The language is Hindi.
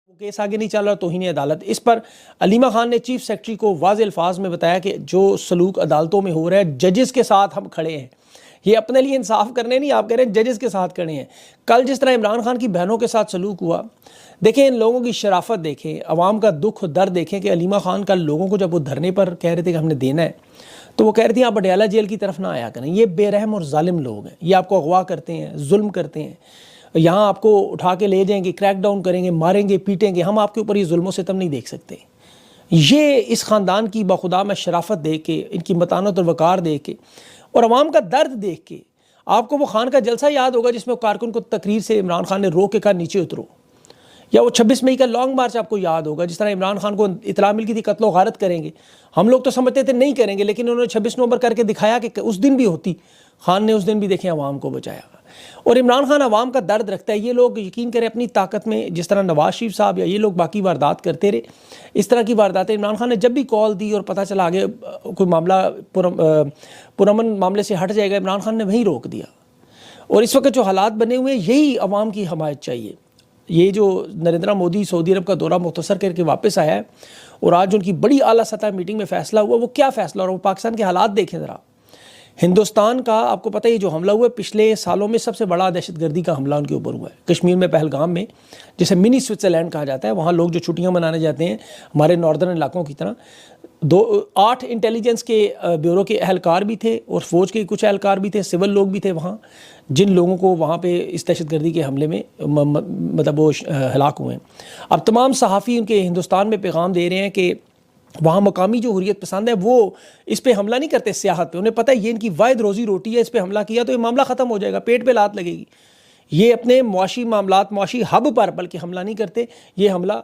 केस आगे नहीं चल रहा, तौहीन अदालत। इस पर अलीमा खान ने चीफ सेक्रेटरी को वाज़ेह अल्फाज में बताया कि जो सलूक अदालतों में हो रहा है, जजेस के साथ हम खड़े हैं। ये अपने लिए इंसाफ करने नहीं, आप कह रहे हैं जजेस के साथ खड़े हैं। कल जिस तरह इमरान खान की बहनों के साथ सलूक हुआ, देखें इन लोगों की शराफत देखें, अवाम का दुख दर्द देखें कि अलीमा खान कल लोगों को जब वो धरने पर कह रहे थे कि हमने देना है, तो वो कह रही थी आप अडयाला जेल की तरफ ना आया करें, ये बेरहम और जालिम लोग हैं, ये आपको अगवा करते हैं, जुल्म करते हैं, यहाँ आपको उठा के ले जाएंगे, क्रैक डाउन करेंगे, मारेंगे, पीटेंगे, हम आपके ऊपर ये जुल्म सितम नहीं देख सकते। ये इस ख़ानदान की बखुदा में शराफत देख के, इनकी मतानत और वक़ार देख के और अवाम का दर्द देख के, आपको वो खान का जलसा याद होगा जिसमें कारकुन को तकरीर से इमरान खान ने रोक के कहा नीचे उतरो, या वो 26 मई का लॉन्ग मार्च आपको याद होगा जिस तरह इमरान खान को इतला मिल गई थी कत्लो गारत करेंगे। हम लोग तो समझते थे नहीं करेंगे, लेकिन उन्होंने 26 नवंबर करके दिखाया कि उस दिन भी होती। खान ने उस दिन भी देखें अवाम को बचाया। और इमरान खान अवाम का दर्द रखता है। ये लोग यकीन करें अपनी ताकत में, जिस तरह नवाज शरीफ साहब या ये लोग बाकी वारदात करते रहे, इस तरह की वारदातें इमरान खान ने जब भी कॉल दी और पता चला आगे कोई मामला पुरअमन मामले से हट जाएगा, इमरान खान ने वहीं रोक दिया। और इस वक्त जो हालात बने हुए हैं, यही अवाम की हमायत चाहिए। ये जो नरेंद्र मोदी सऊदी अरब का दौरा मुख्तसर करके वापस आया है और आज उनकी बड़ी आला सतह मीटिंग में फ़ैसला हुआ, वो क्या फ़ैसला, और वो पाकिस्तान के हालात देखें ज़रा। हिंदुस्तान का आपको पता है जो हमला हुआ है पिछले सालों में सबसे बड़ा दहशतगर्दी का हमला उनके ऊपर हुआ है कश्मीर में, पहलगाम में, जिसे मिनी स्विट्ज़रलैंड कहा जाता है। वहाँ लोग जो छुट्टियाँ मनाने जाते हैं हमारे नॉर्दर्न इलाकों की तरह, 8 इंटेलिजेंस के ब्यूरो के अहलकार भी थे और फ़ौज के कुछ अहलकार भी थे, सिविल लोग भी थे वहाँ, जिन लोगों को वहाँ पे इस दहशतगर्दी के हमले में मतलब वो हलाक हुए हैं। अब तमाम सहाफ़ी उनके हिंदुस्तान में पैगाम दे रहे हैं कि वहाँ मकामी जो हुर्रियत पसंद है वो इस पे हमला नहीं करते सियाहत पे, उन्हें पता है ये इनकी वाहिद रोज़ी रोटी है, इस पे हमला किया तो ये मामला ख़त्म हो जाएगा, पेट पे लात लगेगी। ये अपने मुआशी मामलात, मुआशी हब पर बल्कि हमला नहीं करते, ये हमला